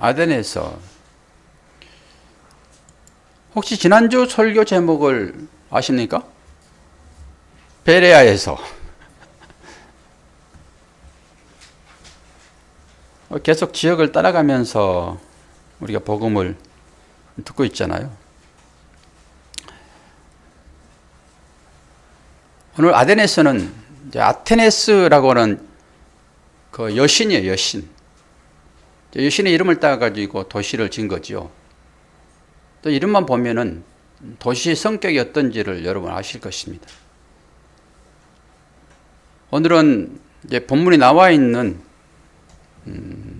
아덴에서 혹시 지난주 설교 제목을 아십니까? 베레아에서. 계속 지역을 따라가면서 우리가 복음을 듣고 있잖아요. 오늘 아덴에서는 이제 아테네스라고 하는 그 여신이에요, 여신. 여신의 이름을 따가지고 도시를 지은 거죠. 또 이름만 보면은 도시의 성격이 어떤지를 여러분 아실 것입니다. 오늘은 이제 본문에 나와 있는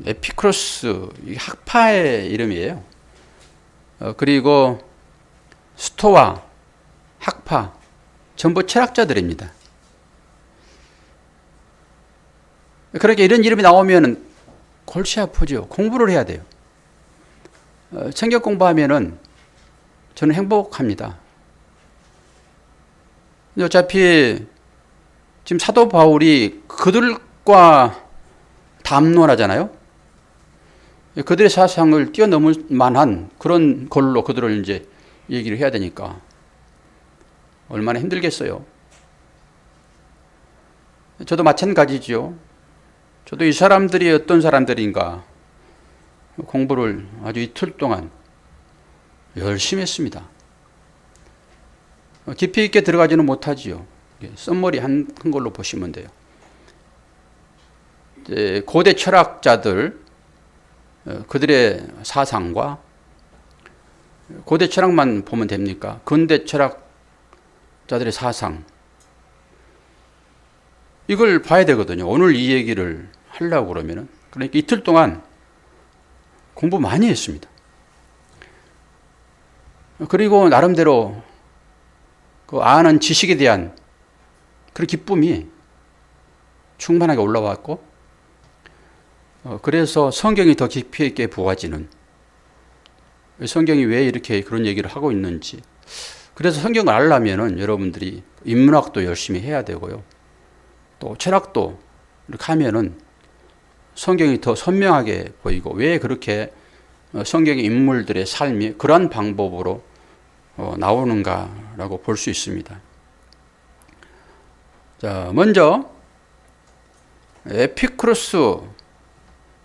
에피쿠로스 학파의 이름이에요. 그리고 스토아, 학파 전부 철학자들입니다. 그렇게 이런 이름이 나오면 골치 아프죠. 공부를 해야 돼요. 성경 공부하면은 저는 행복합니다. 어차피 지금 사도 바울이 그들과 담론하잖아요. 그들의 사상을 뛰어넘을 만한 그런 걸로 그들을 이제 얘기를 해야 되니까 얼마나 힘들겠어요. 저도 마찬가지죠. 저도 이 사람들이 어떤 사람들인가 공부를 아주 이틀 동안 열심히 했습니다. 깊이 있게 들어가지는 못하지요. 썸머리 한 걸로 보시면 돼요. 고대 철학자들, 그들의 사상과 고대 철학만 보면 됩니까? 근대 철학자들의 사상, 이걸 봐야 되거든요. 오늘 이 얘기를 하려고 그러면은. 그러니까 이틀 동안 공부 많이 했습니다. 그리고 나름대로 그 아는 지식에 대한 그런 기쁨이 충만하게 올라왔고, 그래서 성경이 더 깊이 있게 부어지는, 성경이 왜 이렇게 그런 얘기를 하고 있는지. 그래서 성경을 알려면은 여러분들이 인문학도 열심히 해야 되고요. 또 철학도 이렇게 하면은 성경이 더 선명하게 보이고, 왜 그렇게 성경의 인물들의 삶이 그러한 방법으로 나오는가라고 볼 수 있습니다. 자, 먼저 에피쿠로스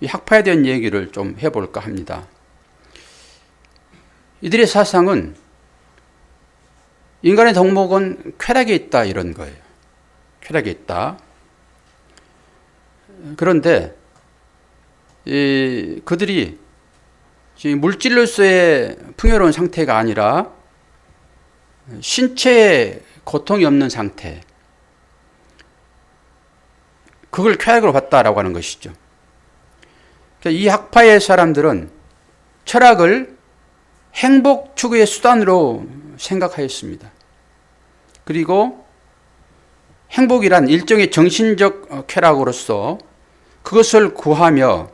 이 학파에 대한 얘기를 좀 해볼까 합니다. 이들의 사상은 인간의 덕목은 쾌락에 있다, 이런 거예요. 쾌락에 있다. 그런데 그들이 물질로서의 풍요로운 상태가 아니라 신체에 고통이 없는 상태, 그걸 쾌락으로 봤다라고 하는 것이죠. 이 학파의 사람들은 철학을 행복 추구의 수단으로 생각하였습니다. 그리고 행복이란 일종의 정신적 쾌락으로서 그것을 구하며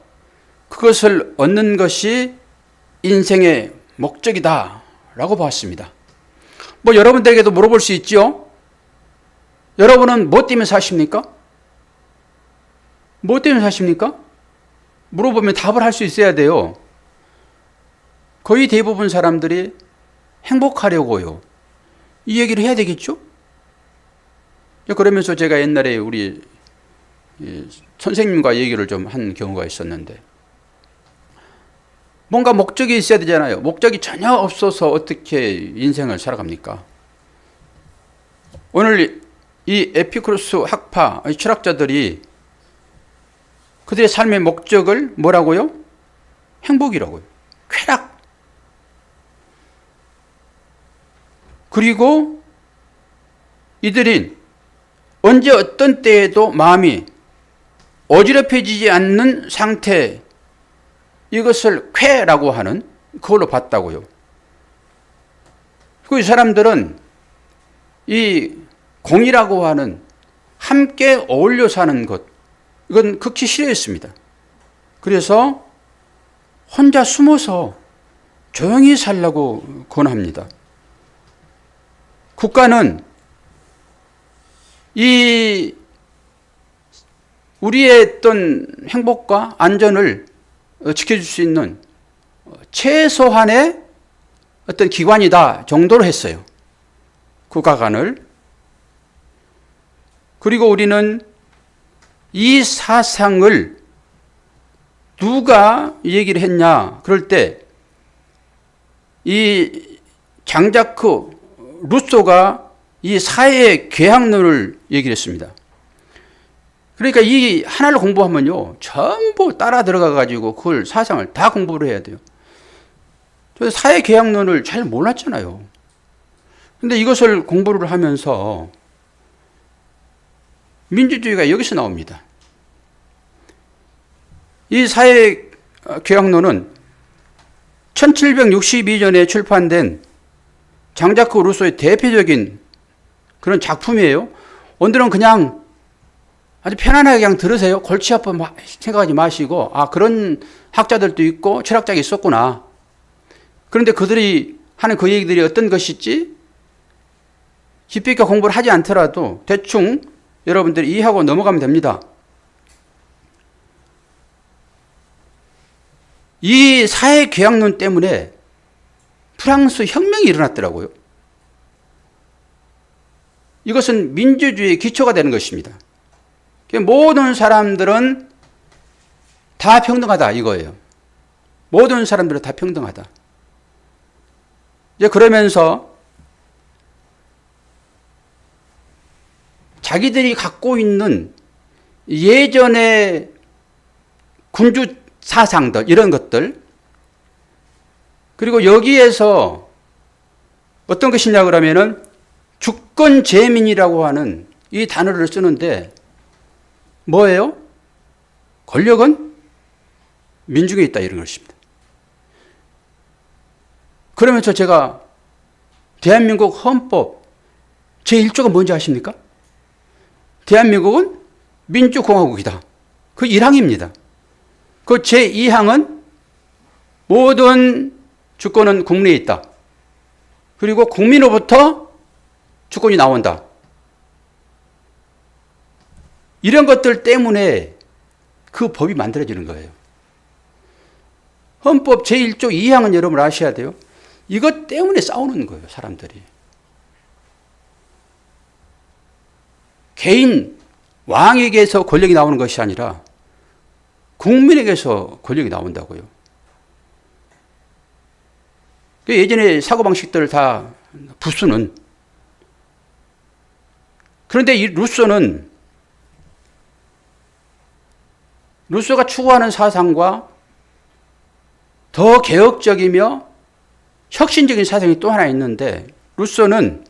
그것을 얻는 것이 인생의 목적이다 라고 봤습니다. 뭐 여러분들에게도 물어볼 수 있죠? 여러분은 뭐 때문에 사십니까? 뭐 때문에 사십니까? 물어보면 답을 할 수 있어야 돼요. 거의 대부분 사람들이 행복하려고요. 이 얘기를 해야 되겠죠? 그러면서 제가 옛날에 우리 선생님과 얘기를 좀 한 경우가 있었는데, 뭔가 목적이 있어야 되잖아요. 목적이 전혀 없어서 어떻게 인생을 살아갑니까? 오늘 이 에피쿠로스 학파 철학자들이 그들의 삶의 목적을 뭐라고요? 행복이라고요. 쾌락. 그리고 이들이 언제 어떤 때에도 마음이 어지럽혀지지 않는 상태, 이것을 쾌라고 하는 그걸로 봤다고요. 그리고 이 사람들은 이 공이라고 하는 함께 어울려 사는 것, 이건 극히 싫어했습니다. 그래서 혼자 숨어서 조용히 살라고 권합니다. 국가는 이 우리의 어떤 행복과 안전을 지켜줄 수 있는 최소한의 어떤 기관이다 정도로 했어요. 국가관을. 그리고 우리는 이 사상을 누가 얘기를 했냐 그럴 때 이 장자크 루소가 이 사회의 계약론을 얘기를 했습니다. 그러니까 이 하나를 공부하면요 전부 따라 들어가 가지고 그걸 사상을 다 공부를 해야 돼요. 저 사회 계약론을 잘 몰랐잖아요. 근데 이것을 공부를 하면서 민주주의가 여기서 나옵니다. 이 사회 계약론은 1762년에 출판된 장자크 루소의 대표적인 그런 작품이에요. 오늘은 그냥 아주 편안하게 그냥 들으세요. 골치 아파 생각하지 마시고, 아, 그런 학자들도 있고 철학자가 있었구나. 그런데 그들이 하는 그 얘기들이 어떤 것일지 깊이 있게 공부를 하지 않더라도 대충 여러분들이 이해하고 넘어가면 됩니다. 이 사회계약론 때문에 프랑스 혁명이 일어났더라고요. 이것은 민주주의의 기초가 되는 것입니다. 모든 사람들은 다 평등하다 이거예요. 모든 사람들은 다 평등하다. 이제 그러면서 자기들이 갖고 있는 예전의 군주 사상들 이런 것들 그리고 여기에서 어떤 것이냐 그러면은 주권재민이라고 하는 이 단어를 쓰는데 뭐예요? 권력은 민중에 있다 이런 것입니다. 그러면서 제가 대한민국 헌법 제1조가 뭔지 아십니까? 대한민국은 민주공화국이다. 그 1항입니다. 그 제2항은 모든 주권은 국민에 있다. 그리고 국민으로부터 주권이 나온다. 이런 것들 때문에 그 법이 만들어지는 거예요. 헌법 제1조 2항은 여러분 아셔야 돼요. 이것 때문에 싸우는 거예요, 사람들이. 개인, 왕에게서 권력이 나오는 것이 아니라 국민에게서 권력이 나온다고요. 예전에 사고방식들을 다 부수는. 그런데 이 루소가 추구하는 사상과 더 개혁적이며 혁신적인 사상이 또 하나 있는데 루소는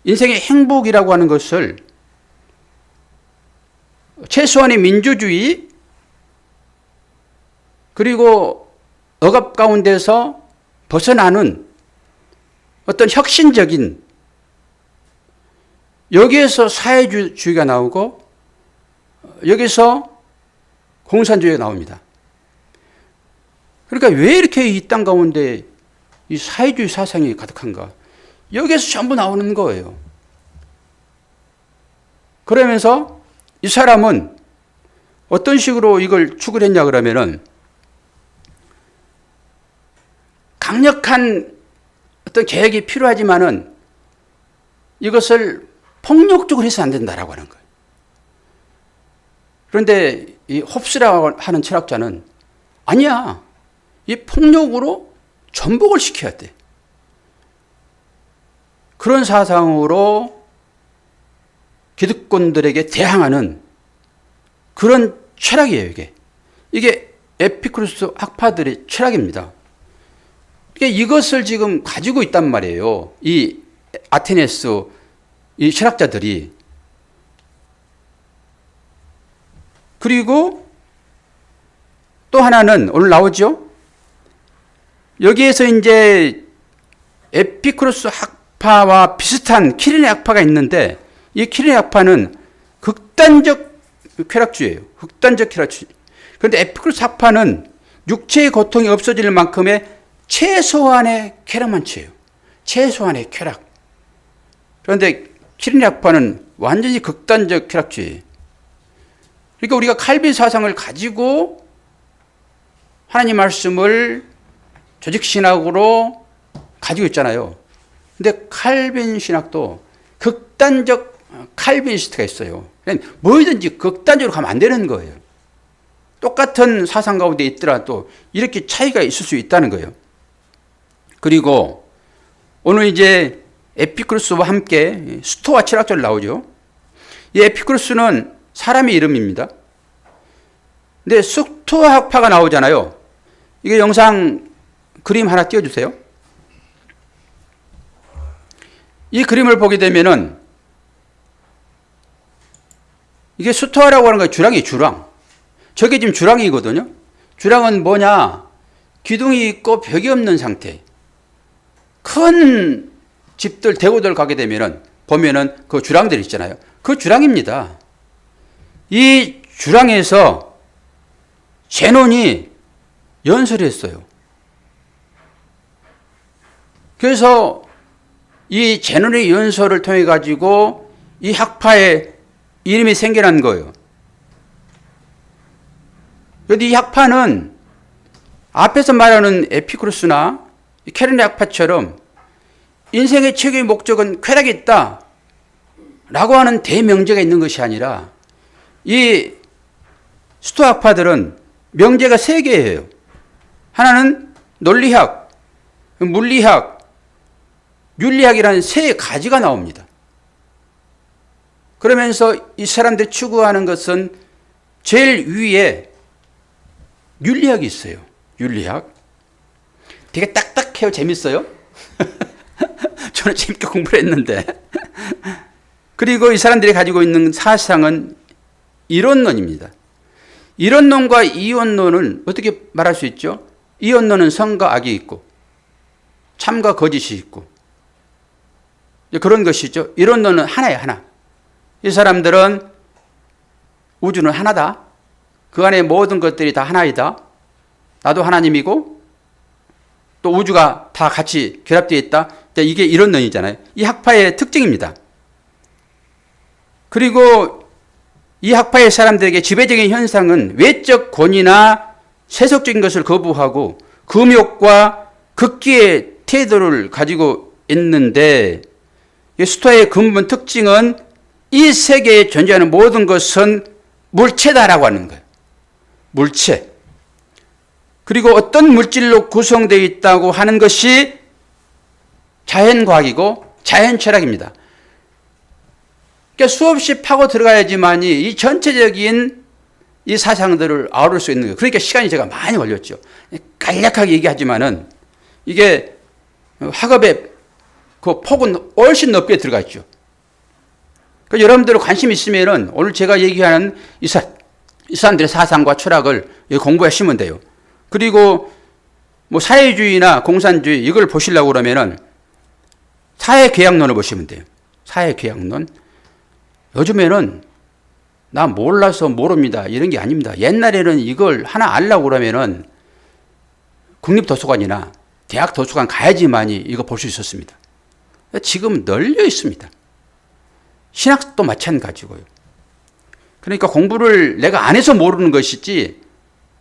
인생의 행복이라고 하는 것을 최소한의 민주주의 그리고 억압 가운데서 벗어나는 어떤 혁신적인 여기에서 사회주의가 나오고 여기서 공산주의가 나옵니다. 그러니까 왜 이렇게 이 땅 가운데 이 사회주의 사상이 가득한가? 여기에서 전부 나오는 거예요. 그러면서 이 사람은 어떤 식으로 이걸 추구를 했냐 그러면은 강력한 어떤 개혁이 필요하지만은 이것을 폭력적으로 해서 안 된다라고 하는 거예요. 그런데 이 홉스라고 하는 철학자는 아니야. 이 폭력으로 전복을 시켜야 돼. 그런 사상으로 기득권들에게 대항하는 그런 철학이에요, 이게. 이게 에피쿠로스 학파들의 철학입니다. 그러니까 이것을 지금 가지고 있단 말이에요. 이 아테네스 이 철학자들이. 그리고 또 하나는 오늘 나오죠. 여기에서 이제 에피쿠로스 학파와 비슷한 키리네 학파가 있는데 이 키리네 학파는 극단적 쾌락주의예요. 극단적 쾌락주의. 그런데 에피쿠로스 학파는 육체의 고통이 없어질 만큼의 최소한의 쾌락만 취해요. 최소한의 쾌락. 그런데 키리네 학파는 완전히 극단적 쾌락주의. 그러니까 우리가 칼빈 사상을 가지고 하나님 말씀을 조직신학으로 가지고 있잖아요. 근데 칼빈 신학도 극단적 칼빈시스트가 있어요. 뭐든지 극단적으로 가면 안 되는 거예요. 똑같은 사상 가운데 있더라도 이렇게 차이가 있을 수 있다는 거예요. 그리고 오늘 이제 에피쿠로스와 함께 스토아 철학자를 나오죠. 이 에피쿠로스는 사람의 이름입니다. 근데 스토아 학파가 나오잖아요. 이게 영상 그림 하나 띄워주세요. 이 그림을 보게 되면은 이게 스토아라고 하는 거 주랑이에요. 주랑. 저게 지금 주랑이거든요. 주랑은 뭐냐? 기둥이 있고 벽이 없는 상태. 큰 집들, 대구들 가게 되면은 보면은 그 주랑들 있잖아요. 그 주랑입니다. 이 주랑에서 제논이 연설했어요. 그래서 이 제논의 연설을 통해 가지고 이 학파의 이름이 생겨난 거예요. 그런데 이 학파는 앞에서 말하는 에피쿠로스나 케르네 학파처럼 인생의 최고의 목적은 쾌락이 있다 라고 하는 대명제가 있는 것이 아니라 이 스토아 학파들은 명제가 세 개예요. 하나는 논리학, 물리학, 윤리학이라는 세 가지가 나옵니다. 그러면서 이 사람들이 추구하는 것은 제일 위에 윤리학이 있어요. 윤리학. 되게 딱딱해요. 재밌어요. 저는 재밌게 공부를 했는데. 그리고 이 사람들이 가지고 있는 사상은 이론론입니다. 이론론과 이원론을 어떻게 말할 수 있죠? 이원론은 선과 악이 있고 참과 거짓이 있고 그런 것이죠. 이론론은 하나예요. 하나. 이 사람들은 우주는 하나다. 그 안에 모든 것들이 다 하나이다. 나도 하나님이고 또 우주가 다 같이 결합되어 있다. 이게 이론론이잖아요. 이 학파의 특징입니다. 그리고 이 학파의 사람들에게 지배적인 현상은 외적 권위나 세속적인 것을 거부하고 금욕과 극기의 태도를 가지고 있는데 스토아의 근본 특징은 이 세계에 존재하는 모든 것은 물체다라고 하는 거예요. 물체. 그리고 어떤 물질로 구성되어 있다고 하는 것이 자연과학이고 자연철학입니다. 그러니까 수없이 파고 들어가야지만이 이 전체적인 이 사상들을 아우를 수 있는 거예요. 그러니까 시간이 제가 많이 걸렸죠. 간략하게 얘기하지만은 이게 학업의 그 폭은 훨씬 넓게 들어가 있죠. 그러니까 여러분들 관심 있으면은 오늘 제가 얘기하는 이 사람들의 사상과 철학을 공부하시면 돼요. 그리고 뭐 사회주의나 공산주의 이걸 보시려고 그러면은 사회계약론을 보시면 돼요. 사회계약론. 요즘에는 나 몰라서 모릅니다. 이런 게 아닙니다. 옛날에는 이걸 하나 알려고 그러면은 국립도서관이나 대학 도서관 가야지만이 이거 볼 수 있었습니다. 지금 널려 있습니다. 신학도 마찬가지고요. 그러니까 공부를 내가 안 해서 모르는 것이지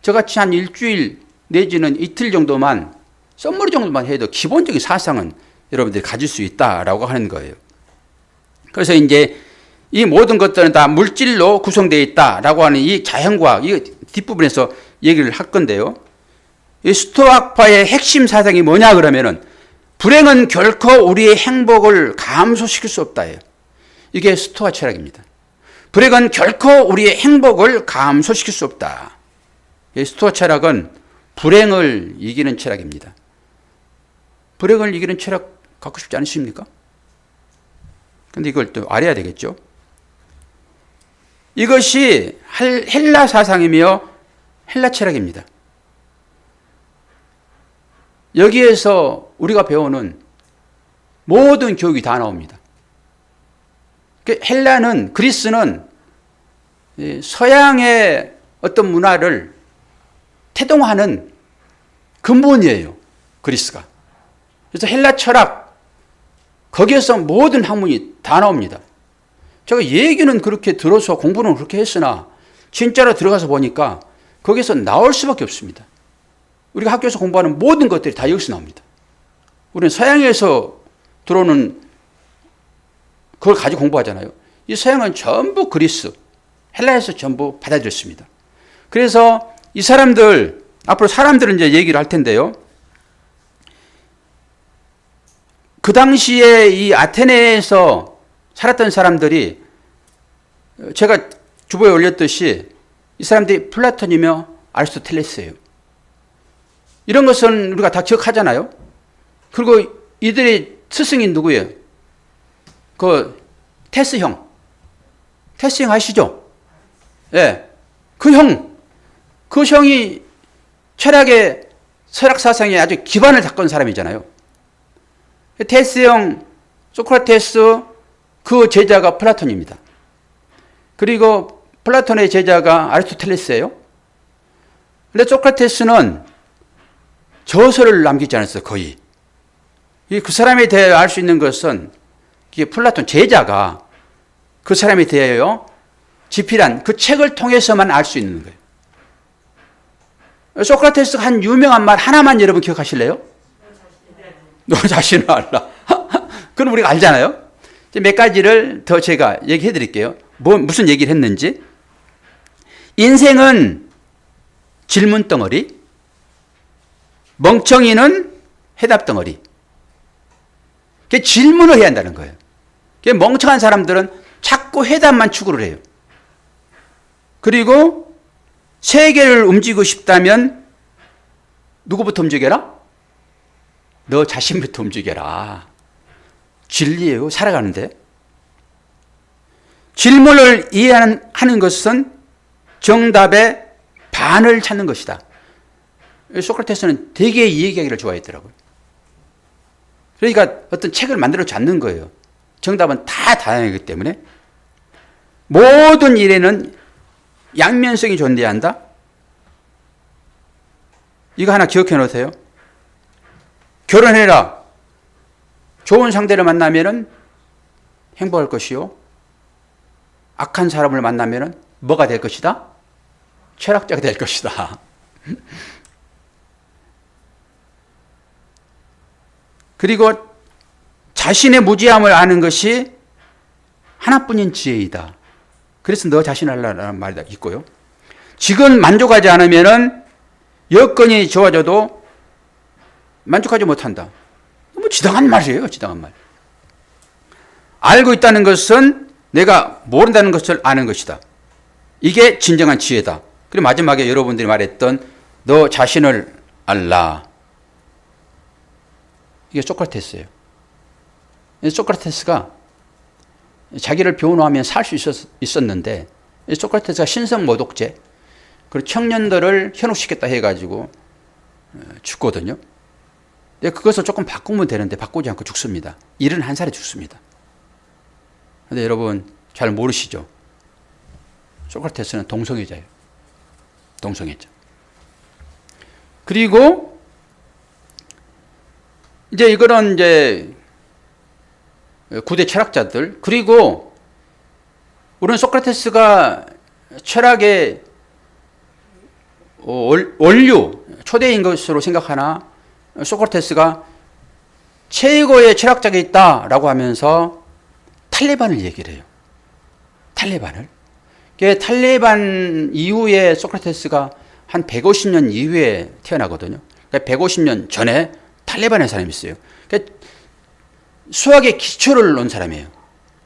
저같이 한 일주일 내지는 이틀 정도만 썸머리 정도만 해도 기본적인 사상은 여러분들이 가질 수 있다라고 하는 거예요. 그래서 이제 이 모든 것들은 다 물질로 구성되어 있다라고 하는 이 자연과학, 이 뒷부분에서 얘기를 할 건데요. 이 스토아파의 핵심 사상이 뭐냐 그러면은 불행은 결코 우리의 행복을 감소시킬 수 없다예요. 이게 스토아 철학입니다. 불행은 결코 우리의 행복을 감소시킬 수 없다. 이 스토아 철학은 불행을 이기는 철학입니다. 불행을 이기는 철학 갖고 싶지 않으십니까? 근데 이걸 또 알아야 되겠죠. 이것이 헬라 사상이며 헬라 철학입니다. 여기에서 우리가 배우는 모든 교육이 다 나옵니다. 헬라는, 그리스는 서양의 어떤 문화를 태동하는 근본이에요. 그리스가. 그래서 헬라 철학, 거기에서 모든 학문이 다 나옵니다. 제가 얘기는 그렇게 들어서 공부는 그렇게 했으나 진짜로 들어가서 보니까 거기서 나올 수밖에 없습니다. 우리가 학교에서 공부하는 모든 것들이 다 여기서 나옵니다. 우리는 서양에서 들어오는 그걸 가지고 공부하잖아요. 이 서양은 전부 그리스, 헬라에서 전부 받아들였습니다. 그래서 이 사람들, 앞으로 사람들은 이제 얘기를 할 텐데요. 그 당시에 이 아테네에서 살았던 사람들이 제가 주보에 올렸듯이 이 사람들이 플라톤이며 아리스토텔레스예요. 이런 것은 우리가 다 기억하잖아요. 그리고 이들의 스승이 누구예요? 그 테스 형. 테스 형 아시죠? 예. 네. 그 형이 철학의 철학 사상에 아주 기반을 닦은 사람이잖아요. 테스 형, 소크라테스 그 제자가 플라톤입니다. 그리고 플라톤의 제자가 아리스토텔레스예요. 근데 소크라테스는 저서를 남기지 않았어요, 거의. 그 사람에 대해 알 수 있는 것은 이게 플라톤 제자가 그 사람에 대하여 집필한 그 책을 통해서만 알 수 있는 거예요. 소크라테스가 한 유명한 말 하나만 여러분 기억하실래요? 너 자신을 알라. 그건 우리가 알잖아요. 몇 가지를 더 제가 얘기해 드릴게요. 무슨 얘기를 했는지. 인생은 질문 덩어리, 멍청이는 해답 덩어리. 질문을 해야 한다는 거예요. 멍청한 사람들은 자꾸 해답만 추구를 해요. 그리고 세계를 움직이고 싶다면 누구부터 움직여라? 너 자신부터 움직여라. 진리예요. 살아가는데. 질문을 이해하는 것은 정답의 반을 찾는 것이다. 소크라테스는 되게 이 얘기하기를 좋아했더라고요. 그러니까 어떤 책을 만들어지 않는 거예요. 정답은 다 다양하기 때문에. 모든 일에는 양면성이 존재해야 한다. 이거 하나 기억해 놓으세요. 결혼해라. 좋은 상대를 만나면은 행복할 것이요. 악한 사람을 만나면은 뭐가 될 것이다? 철학자가 될 것이다. 그리고 자신의 무지함을 아는 것이 하나뿐인 지혜이다. 그래서 너 자신을 알라라는 말이 있고요. 지금 만족하지 않으면은 여건이 좋아져도 만족하지 못한다. 뭐 지당한 말이에요. 지당한 말. 알고 있다는 것은 내가 모른다는 것을 아는 것이다. 이게 진정한 지혜다. 그리고 마지막에 여러분들이 말했던 너 자신을 알라. 이게 소크라테스예요. 소크라테스가 자기를 변호하면 살 수 있었는데 소크라테스가 신성모독죄 그리고 청년들을 현혹시켰다 해가지고 죽거든요. 근데 그것을 조금 바꾸면 되는데 바꾸지 않고 죽습니다. 71살에 죽습니다. 근데 여러분 잘 모르시죠? 소크라테스는 동성애자예요. 동성애자. 그리고 이제 이거는 이제 구대 철학자들, 그리고 우리는 소크라테스가 철학의 원류, 초대인 것으로 생각하나 소크라테스가 최고의 철학자가 있다라고 하면서 탈레반을 얘기를 해요. 탈레반을. 탈레반 이후에 소크라테스가 한 150년 이후에 태어나거든요. 그러니까 150년 전에 탈레반의 사람이 있어요. 수학의 기초를 놓은 사람이에요.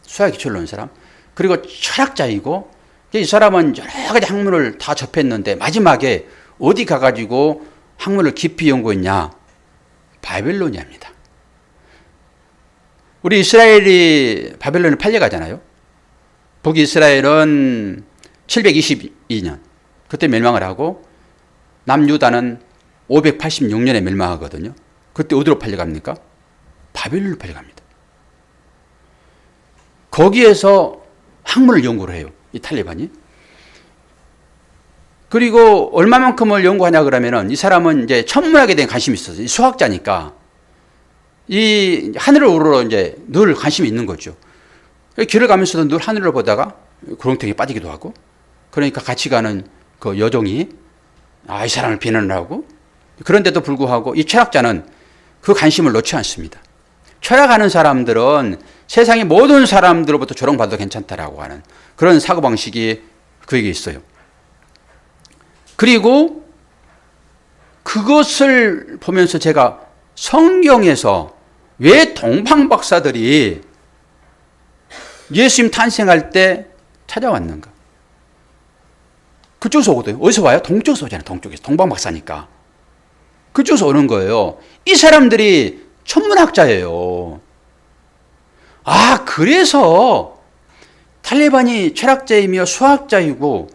수학의 기초를 놓은 사람. 그리고 철학자이고, 이 사람은 여러 가지 학문을 다 접했는데 마지막에 어디 가가지고 학문을 깊이 연구했냐? 바벨로니아입니다. 우리 이스라엘이 바벨론을 팔려가잖아요. 북이스라엘은 722년 그때 멸망을 하고 남유다는 586년에 멸망하거든요. 그때 어디로 팔려갑니까? 바벨론으로 팔려갑니다. 거기에서 학문을 연구를 해요. 이 탈레반이. 그리고 얼마만큼을 연구하냐 그러면은 이 사람은 이제 천문학에 대한 관심이 있어서 수학자니까 이 하늘을 우러러 이제 늘 관심이 있는 거죠. 길을 가면서도 늘 하늘을 보다가 구렁텅이에 빠지기도 하고, 그러니까 같이 가는 그 여종이 이 사람을 비난을 하고 그런데도 불구하고 이 철학자는 그 관심을 놓지 않습니다. 철학하는 사람들은 세상의 모든 사람들로부터 조롱받아도 괜찮다라고 하는 그런 사고방식이 그에게 있어요. 그리고 그것을 보면서 제가 성경에서 왜 동방박사들이 예수님 탄생할 때 찾아왔는가? 그쪽에서 오거든요. 어디서 와요? 동쪽에서 오잖아요. 동쪽에서. 동방박사니까. 그쪽에서 오는 거예요. 이 사람들이 천문학자예요. 아, 그래서 탈레반이 철학자이며 수학자이고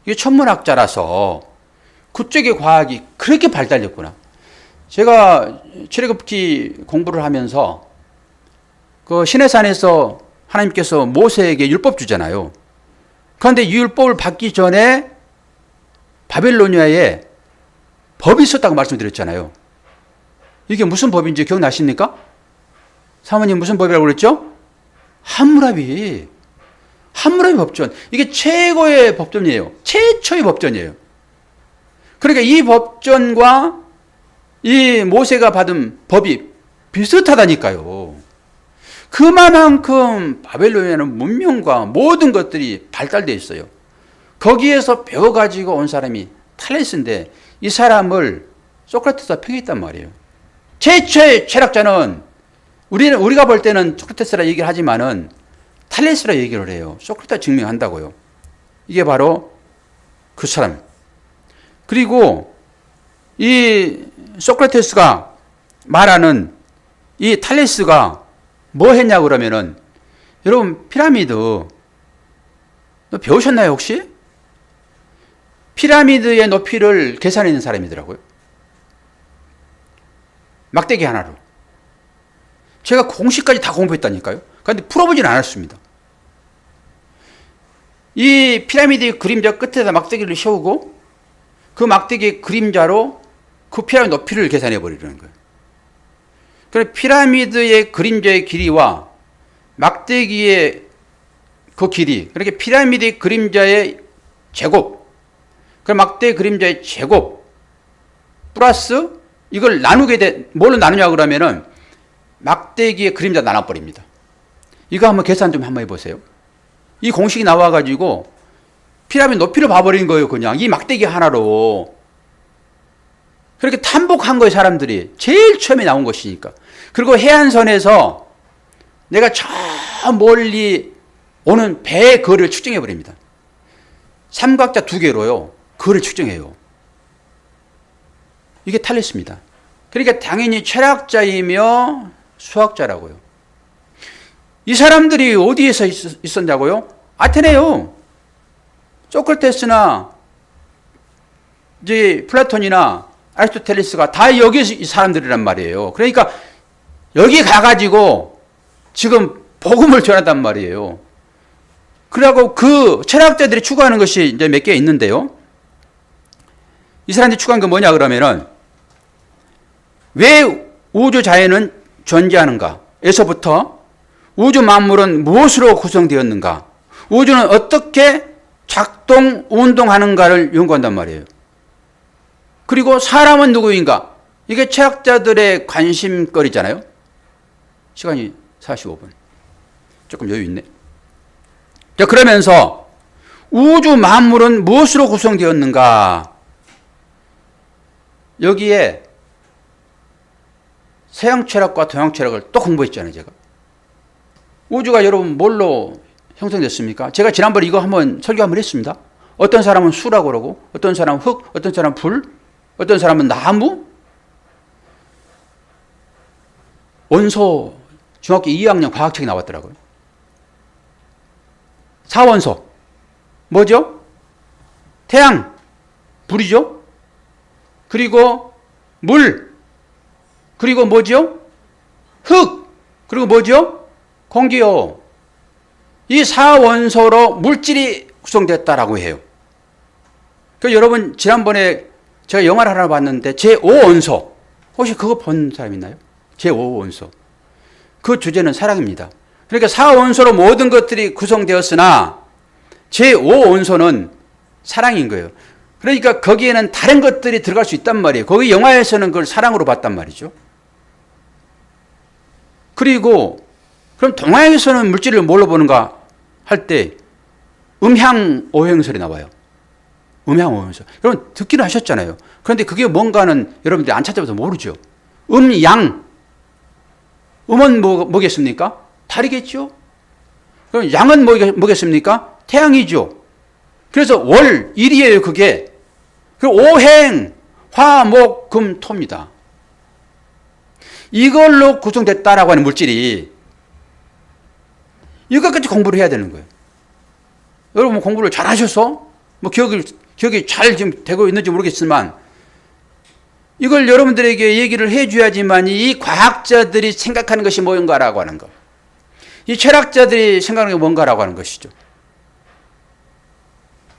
이게 천문학자라서 그쪽의 과학이 그렇게 발달됐구나. 제가 출애굽기 공부를 하면서 그 시내산에서 하나님께서 모세에게 율법 주잖아요. 그런데 이 율법을 받기 전에 바벨로니아에 법이 있었다고 말씀드렸잖아요. 이게 무슨 법인지 기억나십니까? 사모님 무슨 법이라고 그랬죠? 함무라비 법전. 이게 최고의 법전이에요. 최초의 법전이에요. 그러니까 이 법전과 이 모세가 받은 법이 비슷하다니까요. 그만큼 바벨로니아는 문명과 모든 것들이 발달되어 있어요. 거기에서 배워가지고 온 사람이 탈레스인데 이 사람을 소크라테스가 팽했단 말이에요. 최초의 철학자는 우리가 볼 때는 소크라테스라 얘기를 하지만은 탈레스라 얘기를 해요. 소크라테스가 증명한다고요. 이게 바로 그 사람. 그리고 이 소크라테스가 말하는 이 탈레스가 뭐 했냐고 그러면은 여러분 피라미드 배우셨나요 혹시? 피라미드의 높이를 계산해 낸 사람이더라고요. 막대기 하나로. 제가 공식까지 다 공부했다니까요. 그런데 풀어보진 않았습니다. 이 피라미드의 그림자 끝에다 막대기를 세우고 그 막대기의 그림자로 그 피라미드 높이를 계산해 버리는 거예요. 그래서 피라미드의 그림자의 길이와 막대기의 그 길이, 그렇게 피라미드의 그림자의 제곱, 그 막대기 그림자의 제곱 플러스 이걸 나누게 돼, 뭘로 나누냐 그러면은 막대기의 그림자 나눠버립니다. 이거 한번 계산 좀 한번 해보세요. 이 공식이 나와가지고 피라미드 높이를 봐버린 거예요. 그냥 이 막대기 하나로. 그렇게 탐복한 거예요. 사람들이. 제일 처음에 나온 것이니까. 그리고 해안선에서 내가 저 멀리 오는 배의 거리를 측정해버립니다. 삼각자 2개로요. 거리를 측정해요. 이게 탈레스입니다. 그러니까 당연히 철학자이며 수학자라고요. 이 사람들이 어디에서 있었냐고요? 아테네요. 소크라테스나 이제 플라톤이나 아리스토텔레스가 다 여기 이 사람들이란 말이에요. 그러니까 여기 가가지고 지금 복음을 전한단 말이에요. 그러고 그 철학자들이 추구하는 것이 이제 몇 개 있는데요. 이 사람들이 추구한 게 뭐냐 그러면은 왜 우주 자연은 존재하는가? 에서부터 우주 만물은 무엇으로 구성되었는가? 우주는 어떻게 작동, 운동하는가를 연구한단 말이에요. 그리고 사람은 누구인가? 이게 철학자들의 관심거리잖아요. 시간이 45분. 조금 여유 있네. 자, 그러면서 우주 만물은 무엇으로 구성되었는가? 여기에 서양 철학과 동양 철학을 또 공부했잖아요, 제가. 우주가 여러분 뭘로 형성됐습니까? 제가 지난번에 이거 한번 설교 한번 했습니다. 어떤 사람은 수라고 그러고, 어떤 사람은 흙, 어떤 사람은 불, 어떤 사람은 나무. 원소 중학교 2학년 과학책이 나왔더라고요. 사원소. 뭐죠? 태양, 불이죠? 그리고 물, 그리고 뭐죠? 흙, 그리고 뭐죠? 공기요. 이 4원소로 물질이 구성됐다라고 해요. 그 여러분 지난번에 제가 영화를 하나 봤는데 제5원소 혹시 그거 본 사람 있나요? 제5원소. 그 주제는 사랑입니다. 그러니까 4원소로 모든 것들이 구성되었으나 제5원소는 사랑인 거예요. 그러니까 거기에는 다른 것들이 들어갈 수 있단 말이에요. 거기 영화에서는 그걸 사랑으로 봤단 말이죠. 그리고 그럼 동화에서는 물질을 뭘로 보는가 할 때 음향 오행설이 나와요. 음향 오행설. 여러분 듣기는 하셨잖아요. 그런데 그게 뭔가는 여러분들이 안 찾아봐서 모르죠. 양. 음은 뭐겠습니까? 달이겠죠. 그럼 양은 뭐겠습니까? 태양이죠. 그래서 월, 일이에요, 그게. 그리고 오행, 화, 목, 금, 토입니다. 이걸로 구성됐다라고 하는 물질이 이것까지 공부를 해야 되는 거예요. 여러분 공부를 잘 하셔서 기억이 잘 지금 되고 있는지 모르겠지만 이걸 여러분들에게 얘기를 해줘야지만 이 과학자들이 생각하는 것이 뭔가라고 하는 거. 이 철학자들이 생각하는 게 뭔가라고 하는 것이죠.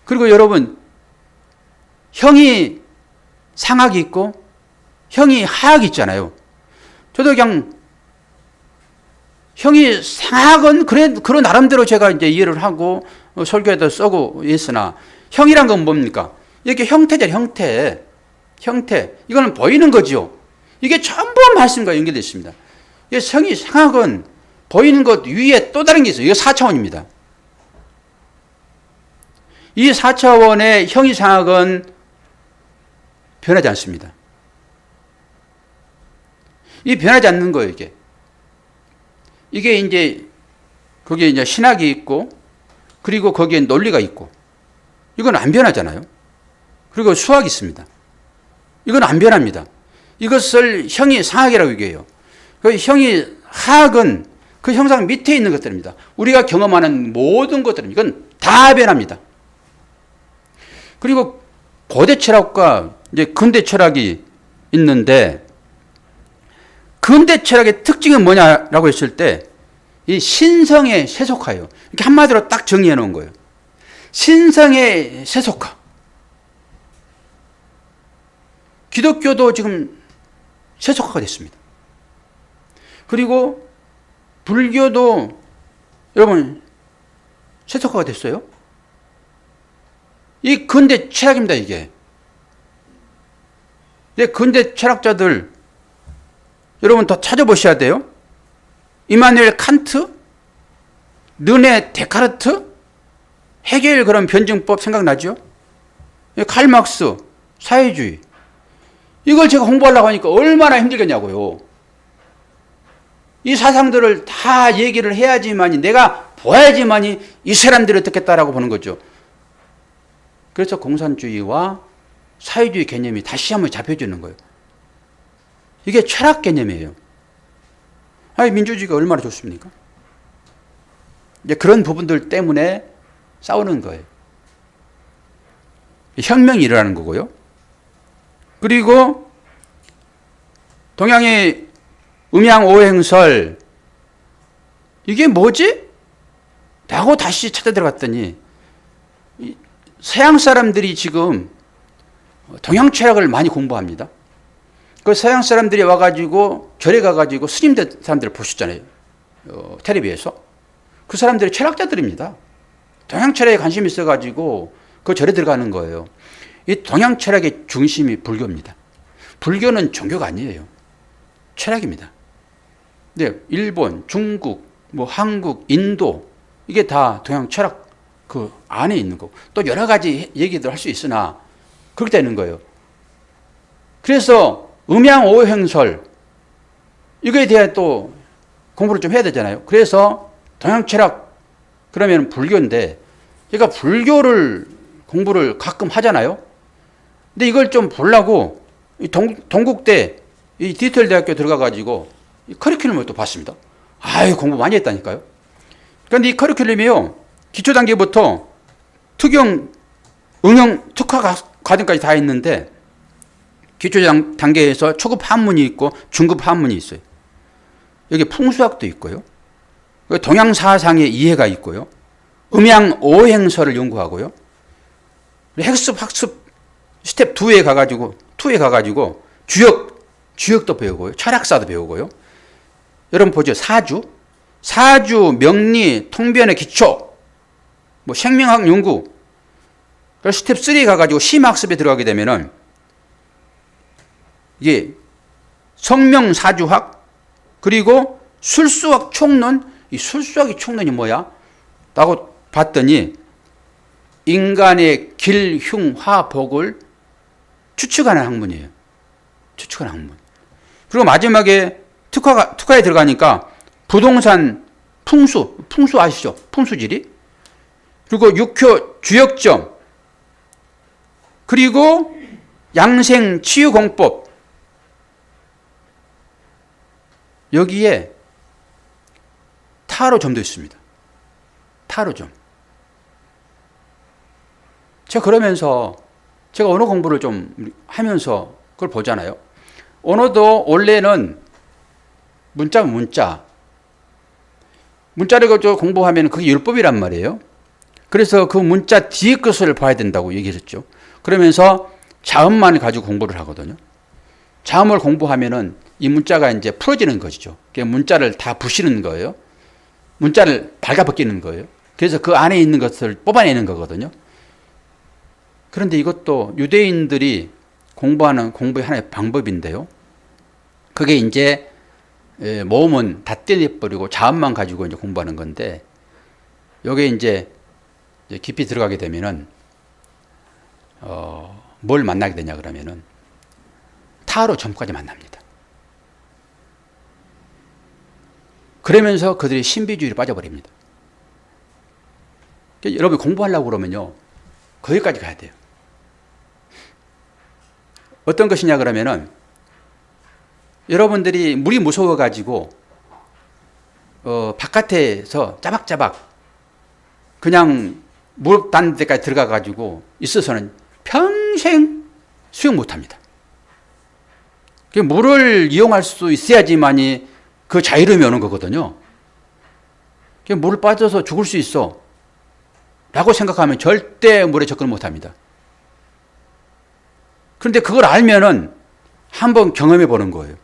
그리고 여러분 형이 상학이 있고 형이 하학이 있잖아요. 저도 그냥 형이 상학은 그런 나름대로 제가 이제 이해를 하고 설교에도 쓰고 있으나 형이란 건 뭡니까? 이렇게 형태죠, 형태. 이거는 보이는 거죠. 이게 전부 말씀과 연결되어 있습니다. 형이 상학은 보이는 것 위에 또 다른 게 있어요. 이거 4차원입니다. 이 4차원의 형이 상학은 변하지 않습니다. 이 변하지 않는 거예요, 이게. 이게 이제, 거기에 이제 신학이 있고, 그리고 거기에 논리가 있고, 이건 안 변하잖아요. 그리고 수학이 있습니다. 이건 안 변합니다. 이것을 형이 상학이라고 얘기해요. 그 형이 하학은 그 형상 밑에 있는 것들입니다. 우리가 경험하는 모든 것들은 이건 다 변합니다. 그리고 고대 철학과 이제 근대 철학이 있는데 근대 철학의 특징은 뭐냐라고 했을 때 이 신성의 세속화예요. 이렇게 한마디로 딱 정리해 놓은 거예요. 신성의 세속화. 기독교도 지금 세속화가 됐습니다. 그리고 불교도 여러분 세속화가 됐어요. 이 근대 철학입니다, 이게. 근대 철학자들 여러분 더 찾아보셔야 돼요. 이마누엘 칸트, 르네 데카르트, 헤겔 그런 변증법 생각나죠? 칼 막스, 사회주의. 이걸 제가 공부하려고 하니까 얼마나 힘들겠냐고요. 이 사상들을 다 얘기를 해야지만이 내가 보아야지만이 이 사람들을 듣겠다라고 보는 거죠. 그래서 공산주의와 사회주의 개념이 다시 한번 잡혀주는 거예요. 이게 철학 개념이에요. 아니, 민주주의가 얼마나 좋습니까? 이제 그런 부분들 때문에 싸우는 거예요. 혁명이 일어나는 거고요. 그리고 동양의 음양 오행설 이게 뭐지? 라고 다시 찾아 들어갔더니 서양 사람들이 지금 동양 철학을 많이 공부합니다. 그 서양 사람들이 와가지고 절에 가가지고 스님들 사람들을 보셨잖아요. 텔레비에서. 그 사람들이 철학자들입니다. 동양 철학에 관심이 있어가지고 그 절에 들어가는 거예요. 이 동양 철학의 중심이 불교입니다. 불교는 종교가 아니에요. 철학입니다. 네, 일본, 중국, 한국, 인도 이게 다 동양 철학 그 안에 있는 거고 또 여러 가지 얘기들 할 수 있으나 그렇게 되는 거예요. 그래서 음양오행설 이거에 대해 또 공부를 좀 해야 되잖아요. 그래서 동양 철학 그러면 불교인데 그러니까 불교를 공부를 가끔 하잖아요. 근데 이걸 좀 보려고 동국대 이 디지털 대학교 들어가 가지고 커리큘럼을 또 봤습니다. 아유 공부 많이 했다니까요. 그런데 이 커리큘럼이요 기초 단계부터 특용, 응용, 특화 과정까지 다 있는데 기초 단계에서 초급 한문이 있고 중급 한문이 있어요. 여기 풍수학도 있고요. 동양 사상의 이해가 있고요. 음양 오행설을 연구하고요. 학습 스텝 2에 가가지고 주역도 배우고요. 철학사도 배우고요. 여러분 보죠. 사주, 명리, 통변의 기초, 생명학 연구. 그래서 스텝 3 가가지고 심학습에 들어가게 되면은 이게 성명사주학 그리고 술수학 총론. 이 술수학의 총론이 뭐야? 라고 봤더니 인간의 길, 흉, 화, 복을 추측하는 학문이에요. 추측하는 학문. 그리고 마지막에 특화에 들어가니까 부동산 풍수 아시죠? 풍수지리. 그리고 육효 주역점. 그리고 양생 치유공법. 여기에 타로점도 있습니다. 타로점. 제가 그러면서 제가 언어 공부를 좀 하면서 그걸 보잖아요. 언어도 원래는 문자를 가지고 공부하면 그게 율법이란 말이에요. 그래서 그 문자 뒤에 것을 봐야 된다고 얘기했었죠. 그러면서 자음만을 가지고 공부를 하거든요. 자음을 공부하면은 이 문자가 이제 풀어지는 것이죠. 문자를 다 부시는 거예요. 문자를 발가벗기는 거예요. 그래서 그 안에 있는 것을 뽑아내는 거거든요. 그런데 이것도 유대인들이 공부하는 공부의 하나의 방법인데요. 그게 이제 모음은 다 떼내버리고 자음만 가지고 이제 공부하는 건데, 여기에 이제 깊이 들어가게 되면은 뭘 만나게 되냐 그러면은 타로 점까지 만납니다. 그러면서 그들이 신비주의로 빠져버립니다. 여러분 공부하려고 그러면요 거기까지 가야 돼요. 어떤 것이냐 그러면은 여러분들이 물이 무서워 가지고 바깥에서 짜박짜박 그냥 무릎 닿는 데까지 들어가 가지고 있어서는 평생 수영 못 합니다. 물을 이용할 수 있어야지만이 그 자유로움이 오는 거거든요. 물을 빠져서 죽을 수 있어 라고 생각하면 절대 물에 접근 못 합니다. 그런데 그걸 알면은 한번 경험해 보는 거예요.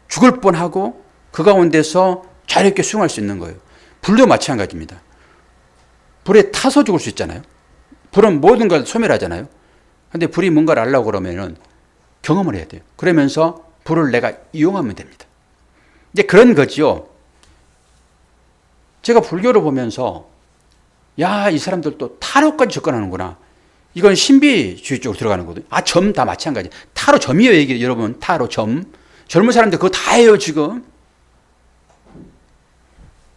죽을 뻔하고 그 가운데서 자유롭게 수영할 수 있는 거예요. 불도 마찬가지입니다. 불에 타서 죽을 수 있잖아요. 불은 모든 걸 소멸하잖아요. 그런데 불이 뭔가를 알려고 그러면은 경험을 해야 돼요. 그러면서 불을 내가 이용하면 됩니다. 이제 그런 거지요. 제가 불교를 보면서 야, 이 사람들도 타로까지 접근하는구나. 이건 신비주의 쪽으로 들어가는 거거든요. 점 다 마찬가지. 타로 점이에요, 얘기 여러분. 타로 점. 젊은 사람들 그거 다 해요, 지금.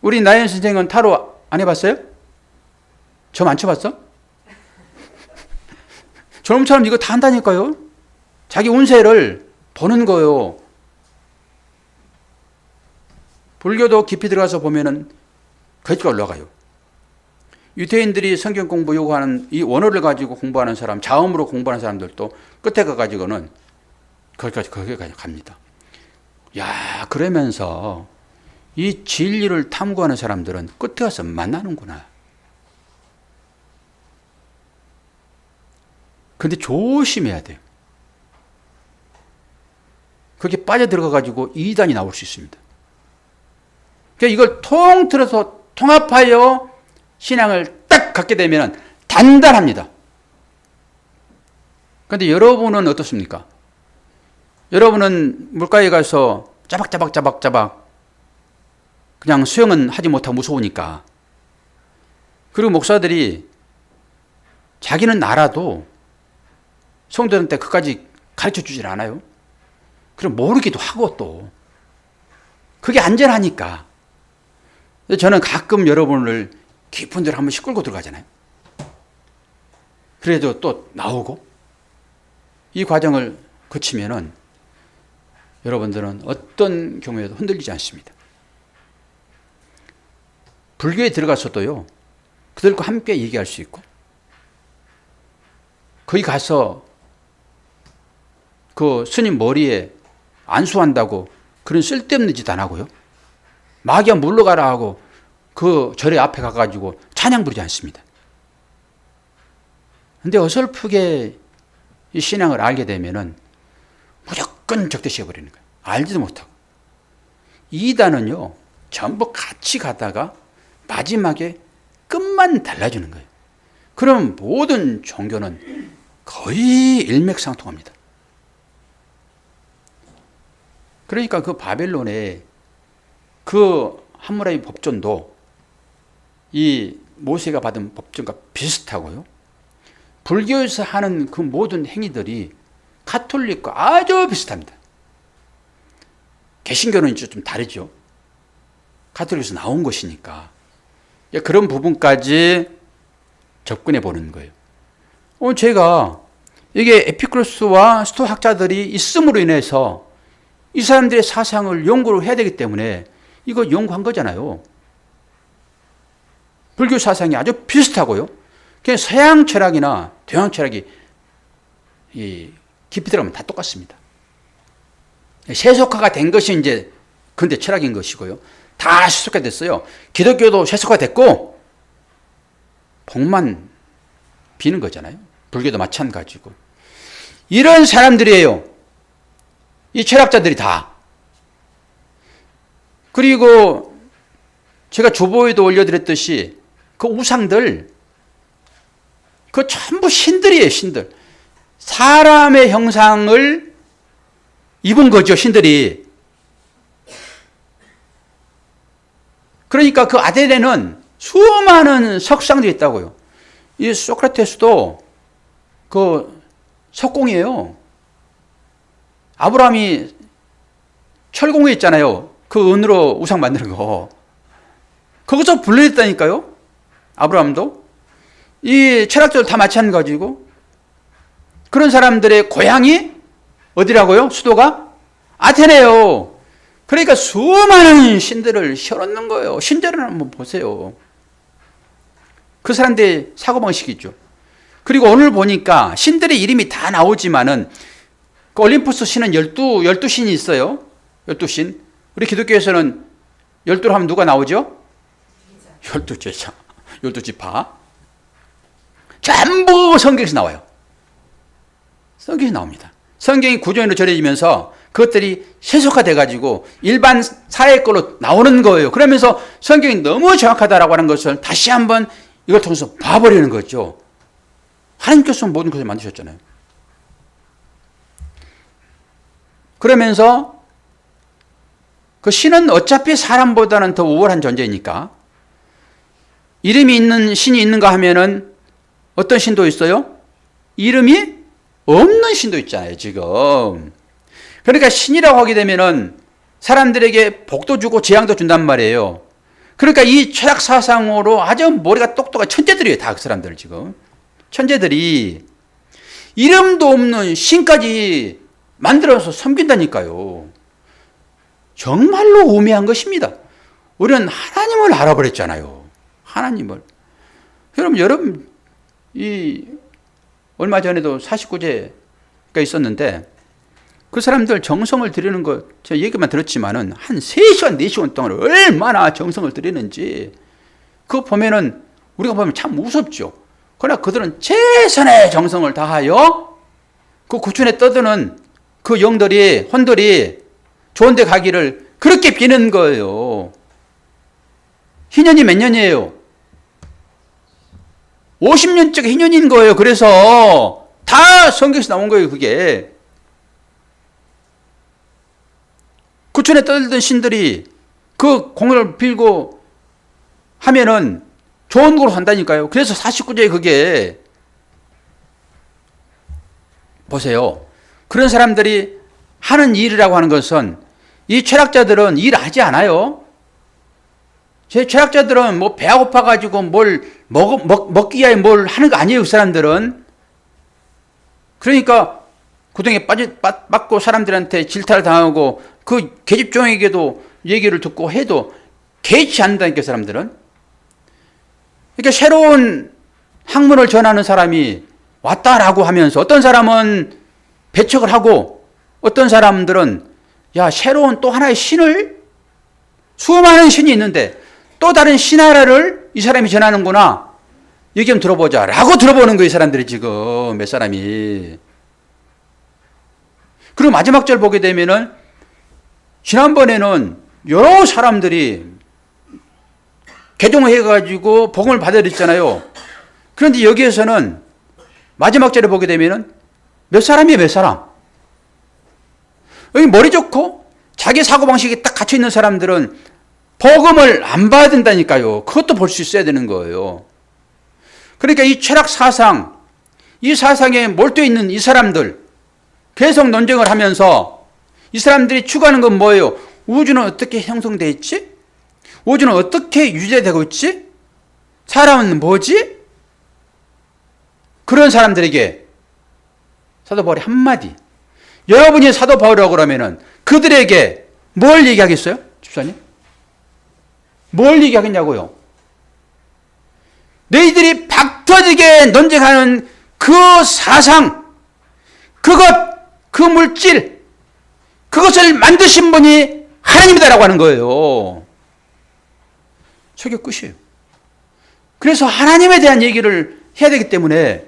우리 나연 선생은 타로 안 해봤어요? 점 안 쳐봤어? 젊은 사람 이거 다 한다니까요. 자기 운세를 보는 거예요. 불교도 깊이 들어가서 보면은 거기까지 올라가요. 유대인들이 성경 공부 요구하는 이 원어를 가지고 공부하는 사람, 자음으로 공부하는 사람들도 끝에 가가지고는 거기까지 갑니다. 야, 그러면서 이 진리를 탐구하는 사람들은 끝에 가서 만나는구나. 근데 조심해야 돼요. 그게 빠져들어가가지고 이단이 나올 수 있습니다. 그러니까 이걸 통틀어서 통합하여 신앙을 딱 갖게 되면 단단합니다. 그런데 여러분은 어떻습니까? 여러분은 물가에 가서 짜박짜박 그냥 수영은 하지 못하고 무서우니까. 그리고 목사들이 자기는 알아도 성도들한테 그까지 가르쳐 주질 않아요. 그럼 모르기도 하고 또 그게 안전하니까. 저는 가끔 여러분을 깊은 데로 한 번씩 끌고 들어가잖아요. 그래도 또 나오고 이 과정을 거치면은 여러분들은 어떤 경우에도 흔들리지 않습니다. 불교에 들어가서도요, 그들과 함께 얘기할 수 있고, 거기 가서 그 스님 머리에 안수한다고 그런 쓸데없는 짓 안 하고요. 마귀야 물러가라 하고 그 절의 앞에 가가지고 찬양 부르지 않습니다. 근데 어설프게 이 신앙을 알게 되면은 무조건 적대시해버리는 거예요. 알지도 못하고. 이단은요, 전부 같이 가다가 마지막에 끝만 달라주는 거예요. 그럼 모든 종교는 거의 일맥상통합니다. 그러니까 그 바벨론의 그 함무라비 법전도 이 모세가 받은 법전과 비슷하고요. 불교에서 하는 그 모든 행위들이 가톨릭과 아주 비슷합니다. 개신교는 좀 다르죠. 가톨릭에서 나온 것이니까. 그런 부분까지 접근해 보는 거예요. 제가 이게 에피쿠로스와 스토아 학자들이 있음으로 인해서 이 사람들의 사상을 연구를 해야 되기 때문에 이거 연구한 거잖아요. 불교 사상이 아주 비슷하고요. 그냥 서양 철학이나 동양 철학이 깊이 들어가면 다 똑같습니다. 세속화가 된 것이 이제 근대 철학인 것이고요. 다 세속화 됐어요. 기독교도 세속화 됐고 복만 비는 거잖아요. 불교도 마찬가지고. 이런 사람들이에요. 이 철학자들이 다. 그리고 제가 조보에도 올려드렸듯이 그 우상들, 그 전부 신들이에요, 신들. 사람의 형상을 입은 거죠, 신들이. 그러니까 그 아덴에는 수많은 석상들이 있다고요. 이 소크라테스도 그 석공이에요. 아브라함이 철공에 있잖아요. 그 은으로 우상 만드는 거. 거기서 분리했다니까요. 아브라함도. 이 철학자들 다 마찬가지고. 그런 사람들의 고향이 어디라고요? 수도가? 아테네요. 그러니까 수많은 신들을 씌워놓는 거예요. 신들을 한번 보세요. 그 사람들의 사고방식이죠. 그리고 오늘 보니까 신들의 이름이 다 나오지만은 그 올림푸스 신은 12신이 있어요. 12신. 우리 기독교에서는 12로 하면 누가 나오죠? 12제자, 12지파. 전부 성경에서 나와요. 성경에서 나옵니다. 성경이 구조인으로 전해지면서 그것들이 세속화돼가지고 일반 사회 걸로 나오는 거예요. 그러면서 성경이 너무 정확하다라고 하는 것을 다시 한번 이걸 통해서 봐버리는 거죠. 하나님께서 모든 것을 만드셨잖아요. 그러면서 그 신은 어차피 사람보다는 더 우월한 존재이니까 이름이 있는 신이 있는가 하면은 어떤 신도 있어요? 이름이 없는 신도 있잖아요, 지금. 그러니까 신이라고 하게 되면은 사람들에게 복도 주고 재앙도 준단 말이에요. 그러니까 이 철학 사상으로 아주 머리가 똑똑한 천재들이에요, 다 그 사람들 지금. 천재들이 이름도 없는 신까지 만들어서 섬긴다니까요. 정말로 우매한 것입니다. 우리는 하나님을 알아버렸잖아요. 하나님을. 여러분, 얼마 전에도 49제가 있었는데 그 사람들 정성을 들이는 거 제가 얘기만 들었지만은 한 3시간, 4시간 동안 얼마나 정성을 들이는지 그거 보면은 우리가 보면 참 무섭죠. 그러나 그들은 최선의 정성을 다하여 그 구춘에 떠드는 그 영들이, 혼들이 좋은 데 가기를 그렇게 비는 거예요. 희년이 몇 년이에요? 50년째 희년인 거예요. 그래서 다 성경에서 나온 거예요, 그게. 구천에 떠들던 신들이 그 공을 빌고 하면은 좋은 걸로 한다니까요. 그래서 49제에 그게 보세요. 그런 사람들이 하는 일이라고 하는 것은 이 철학자들은 일하지 않아요. 제 철학자들은 뭐 배가 고파가지고 뭘 먹기 위해 뭘 하는 거 아니에요, 그 사람들은. 그러니까 구덩이에 빠고 사람들한테 질타를 당하고 그 계집종에게도 얘기를 듣고 해도 개의치 않는다니까, 그 사람들은. 그러니까 새로운 학문을 전하는 사람이 왔다라고 하면서 어떤 사람은 배척을 하고 어떤 사람들은 야, 새로운 또 하나의 신을 수많은 신이 있는데 또 다른 신 하나를 이 사람이 전하는구나. 얘기 좀 들어보자 라고 들어보는 거예요, 이 사람들이 지금 몇 사람이. 그리고 마지막 절 보게 되면은 지난번에는 여러 사람들이 개종을 해가지고 복음을 받아들였잖아요. 그런데 여기에서는 마지막 절에 보게 되면은 몇 사람이에요, 몇 사람? 여기 머리 좋고 자기 사고방식이 딱 갇혀 있는 사람들은 복음을 안 봐야 된다니까요. 그것도 볼 수 있어야 되는 거예요. 그러니까 이 철학 사상, 이 사상에 몰두해 있는 이 사람들, 계속 논쟁을 하면서 이 사람들이 추구하는 건 뭐예요? 우주는 어떻게 형성되어 있지? 우주는 어떻게 유지되고 있지? 사람은 뭐지? 그런 사람들에게 사도 바울이 한마디, 여러분이 사도 바울이라고 그러면은 그들에게 뭘 얘기하겠어요? 집사님? 뭘 얘기하겠냐고요? 너희들이 박터지게 논쟁하는 그 사상, 그것, 그 물질, 그것을 만드신 분이 하나님이다라고 하는 거예요. 설교 끝이에요. 그래서 하나님에 대한 얘기를 해야 되기 때문에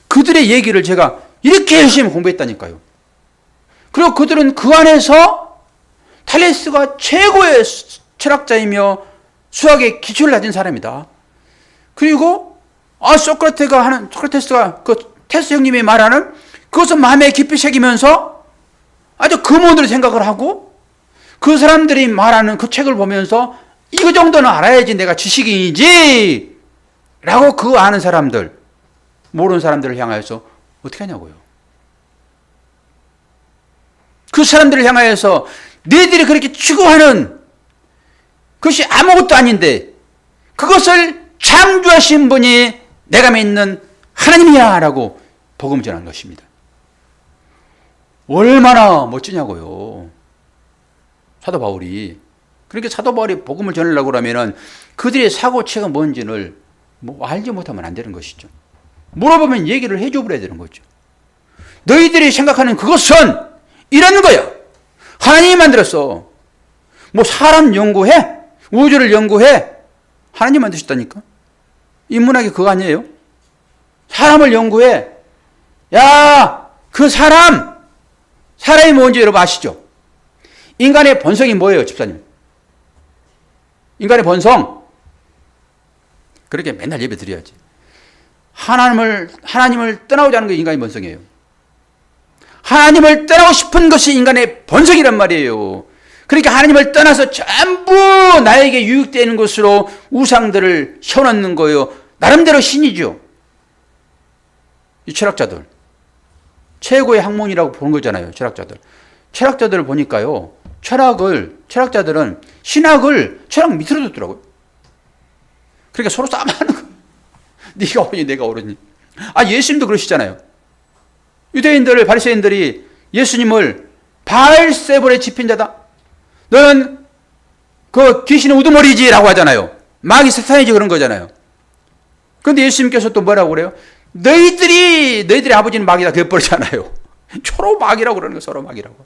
그들의 얘기를 제가 이렇게 열심히 공부했다니까요. 그리고 그들은 그 안에서 탈레스가 최고의 철학자이며 수학의 기초를 가진 사람이다. 그리고 소크라테스가 그 테스 형님이 말하는 그것은 마음에 깊이 새기면서 아주 근원으로 생각을 하고 그 사람들이 말하는 그 책을 보면서 이거 정도는 알아야지 내가 지식인이지 라고 그 아는 사람들, 모르는 사람들을 향하여서 어떻게 하냐고요. 그 사람들을 향하여서 너희들이 그렇게 추구하는 그것이 아무것도 아닌데 그것을 창조하신 분이 내가 믿는 하나님이야 라고 복음을 전하는 것입니다. 얼마나 멋지냐고요. 사도 바울이. 그렇게 사도 바울이 복음을 전하려고 하면은 그들의 사고체가 뭔지를 알지 못하면 안 되는 것이죠. 물어보면 얘기를 해줘 버려야 되는 거죠. 너희들이 생각하는 그것은 이런 거야. 하나님이 만들었어. 사람 연구해? 우주를 연구해? 하나님 만드셨다니까. 인문학이 그거 아니에요? 사람을 연구해. 야, 그 사람이 뭔지 여러분 아시죠? 인간의 본성이 뭐예요, 집사님? 인간의 본성. 그렇게 맨날 예배 드려야지. 하나님을 떠나고자 하는 게 인간의 본성이에요. 하나님을 떠나고 싶은 것이 인간의 본성이란 말이에요. 그러니까 하나님을 떠나서 전부 나에게 유익되는 것으로 우상들을 세워놓는 거예요. 나름대로 신이죠. 이 철학자들. 최고의 학문이라고 보는 거잖아요. 철학자들을 보니까요. 철학자들은 신학을 철학 밑으로 뒀더라고요. 그러니까 서로 싸움하는 거예요. 네가 옳으니 내가 옳으니. 예수님도 그러시잖아요. 유대인들, 바리새인들이 예수님을 바알세불의 집힌 자다. 너는 그 귀신의 우두머리지라고 하잖아요. 마귀 사탄이지 그런 거잖아요. 그런데 예수님께서 또 뭐라고 그래요? 너희들의 아버지는 마귀다 그래버리잖아요. 서로 마귀라고 그러는 거예요. 서로 마귀라고.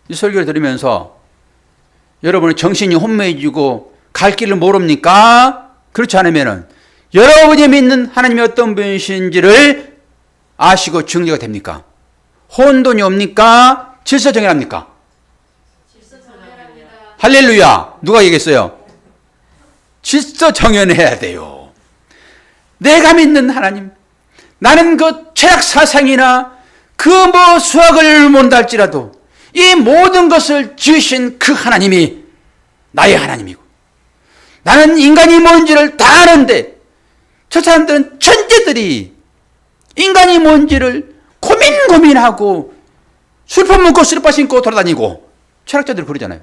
이 설교를 들으면서 여러분은 정신이 혼미해지고 갈 길을 모릅니까? 그렇지 않으면은 여러분이 믿는 하나님이 어떤 분이신지를 아시고 증거가 됩니까? 혼돈이 옵니까? 질서정연합니까? 질서정연합니다. 할렐루야. 누가 얘기했어요? 질서정연해야 돼요. 내가 믿는 하나님, 나는 그 철학 사상이나 그 수학을 모른다 할지라도 이 모든 것을 지으신 그 하나님이 나의 하나님이고 나는 인간이 뭔지를 다 아는데 저 사람들은 천재들이 인간이 뭔지를 고민하고 술판 먹고 쓰레빠 신고 돌아다니고 철학자들이 그러잖아요.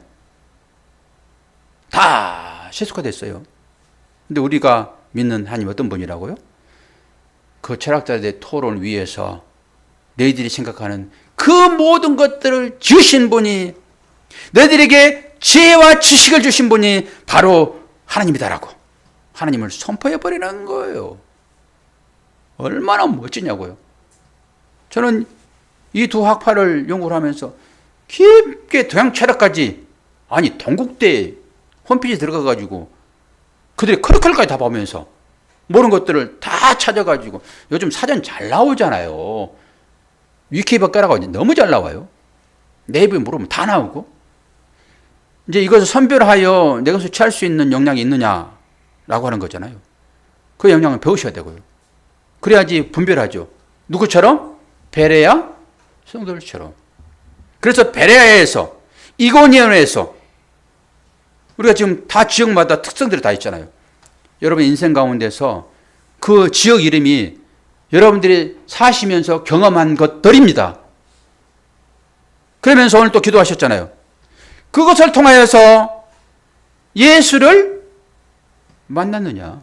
다 세속화됐어요. 근데 우리가 믿는 하나님 어떤 분이라고요? 그 철학자들의 토론 위에서 너희들이 생각하는 그 모든 것들을 지으신 분이 너희들에게 지혜와 지식을 주신 분이 바로 하나님이다라고 하나님을 선포해버리는 거예요. 얼마나 멋지냐고요. 저는 이 두 학파를 연구를 하면서 깊게 동양 철학까지 동국대 홈페이지에 들어가가지고 그들의 커리큘럼까지 다 보면서 모르는 것들을 다 찾아가지고 요즘 사전 잘 나오잖아요. 위키피디아 깔아가 너무 잘 나와요. 네이버에 물어보면 다 나오고 이제 이것을 선별하여 내가 취할 수 있는 역량이 있느냐 라고 하는 거잖아요. 그 영향을 배우셔야 되고요. 그래야지 분별하죠. 누구처럼? 베레아 성도들처럼. 그래서 베레아에서, 이고니온에서, 우리가 지금 다 지역마다 특성들이 다 있잖아요. 여러분 인생 가운데서 그 지역 이름이 여러분들이 사시면서 경험한 것들입니다. 그러면서 오늘 또 기도하셨잖아요. 그것을 통하여서 예수를 만났느냐?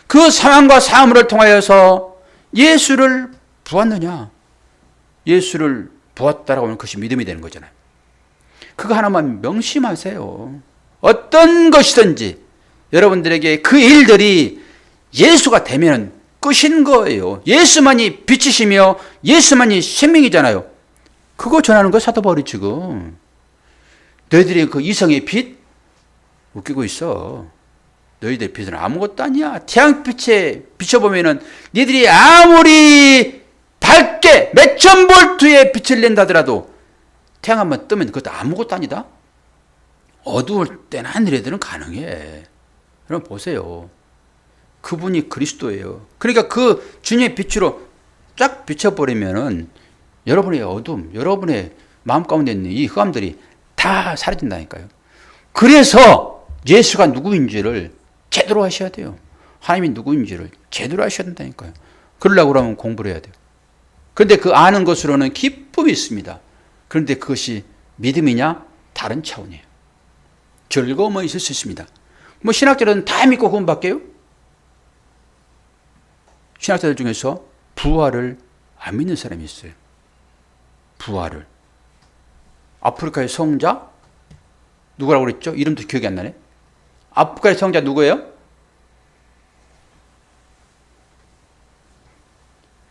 그 상황과 사물을 통하여서 예수를 보았느냐? 예수를 보았다라고 하면 그것이 믿음이 되는 거잖아요. 그거 하나만 명심하세요. 어떤 것이든지 여러분들에게 그 일들이 예수가 되면 끝인 거예요. 예수만이 빛이시며 예수만이 생명이잖아요. 그거 전하는 거 사도 바울이 지금. 너희들이 그 이성의 빛 웃기고 있어. 너희들 빛은 아무것도 아니야. 태양빛에 비춰보면은 너희들이 아무리 밝게 몇천 볼트의 빛을 낸다 하더라도 태양 한번 뜨면 그것도 아무것도 아니다. 어두울 때나 너희들은 가능해. 그럼 보세요. 그분이 그리스도예요. 그러니까 그 주님의 빛으로 쫙 비춰버리면은 여러분의 어둠, 여러분의 마음 가운데 있는 이 흑암들이 다 사라진다니까요. 그래서 예수가 누구인지를 제대로 하셔야 돼요. 하나님이 누구인지를 제대로 하셔야 된다니까요. 그러려고 그러면 공부를 해야 돼요. 그런데 그 아는 것으로는 기쁨이 있습니다. 그런데 그것이 믿음이냐? 다른 차원이에요. 즐거움은 있을 수 있습니다. 뭐 신학자들은 다 믿고 구원받게요? 신학자들 중에서 부활을 안 믿는 사람이 있어요. 부활을. 아프리카의 성자? 누구라고 그랬죠? 이름도 기억이 안 나네. 아프리카의 성자 누구예요?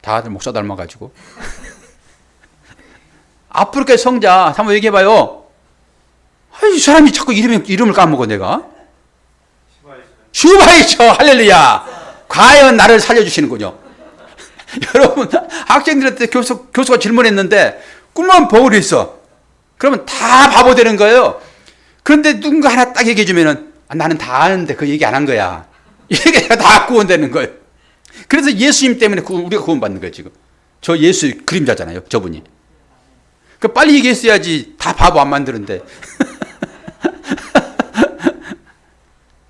다들 목사 닮아가지고. 아프리카의 성자 한번 얘기해봐요. 이 사람이 자꾸 이름을 까먹어 내가. 슈바이처 할렐루야. 과연 나를 살려주시는군요. 여러분 학생들한테 교수가 질문했는데 꿈만 보고 있어. 그러면 다 바보 되는 거예요. 그런데 누군가 하나 딱 얘기해 주면은 나는 다 아는데 그 얘기 안 한 거야. 이게 다 구원되는 거예요. 그래서 예수님 때문에 우리가 구원받는 거예요 지금. 저 예수 그림자잖아요 저분이. 그 빨리 얘기했어야지. 다 바보 안 만드는데.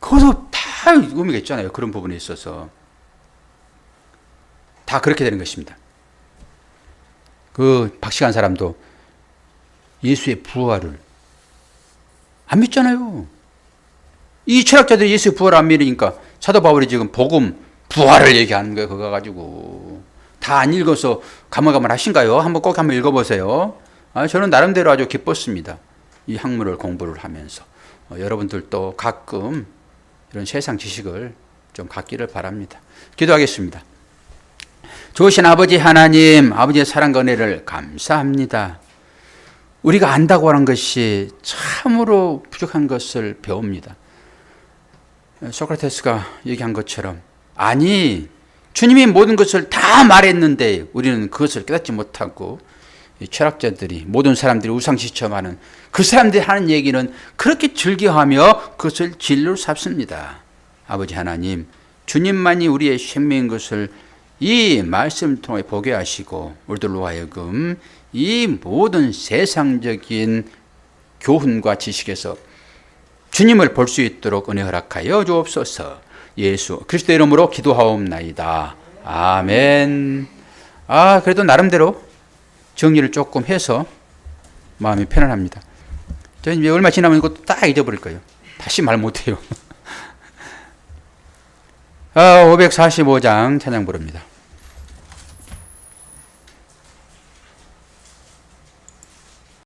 거기서 다 의미가 있잖아요. 그런 부분에 있어서. 다 그렇게 되는 것입니다. 그 박식한 사람도 예수의 부활을 안 믿잖아요. 이 철학자들이 예수의 부활을 안 믿으니까 사도 바울이 지금 복음 부활을 얘기하는 거예요. 그거 가지고. 다 안 읽어서 가물가물하신가요? 한번 읽어보세요. 저는 나름대로 아주 기뻤습니다. 이 학문을 공부를 하면서. 여러분들도 가끔 이런 세상 지식을 좀 갖기를 바랍니다. 기도하겠습니다. 좋으신 아버지 하나님, 아버지의 사랑과 은혜를 감사합니다. 우리가 안다고 하는 것이 참으로 부족한 것을 배웁니다. 소크라테스가 얘기한 것처럼 아니 주님이 모든 것을 다 말했는데 우리는 그것을 깨닫지 못하고 철학자들이 모든 사람들이 우상시첨하는 그 사람들이 하는 얘기는 그렇게 즐겨하며 그것을 진리로 삼습니다. 아버지 하나님, 주님만이 우리의 생명인 것을 이 말씀을 통해 보게 하시고 우리들로 하여금 이 모든 세상적인 교훈과 지식에서 주님을 볼 수 있도록 은혜 허락하여 주옵소서. 예수 그리스도의 이름으로 기도하옵나이다. 아멘. 그래도 나름대로 정리를 조금 해서 마음이 편안합니다. 저는 이제 얼마 지나면 이것도 딱 잊어버릴 거예요. 다시 말 못해요. 545장 찬양 부릅니다.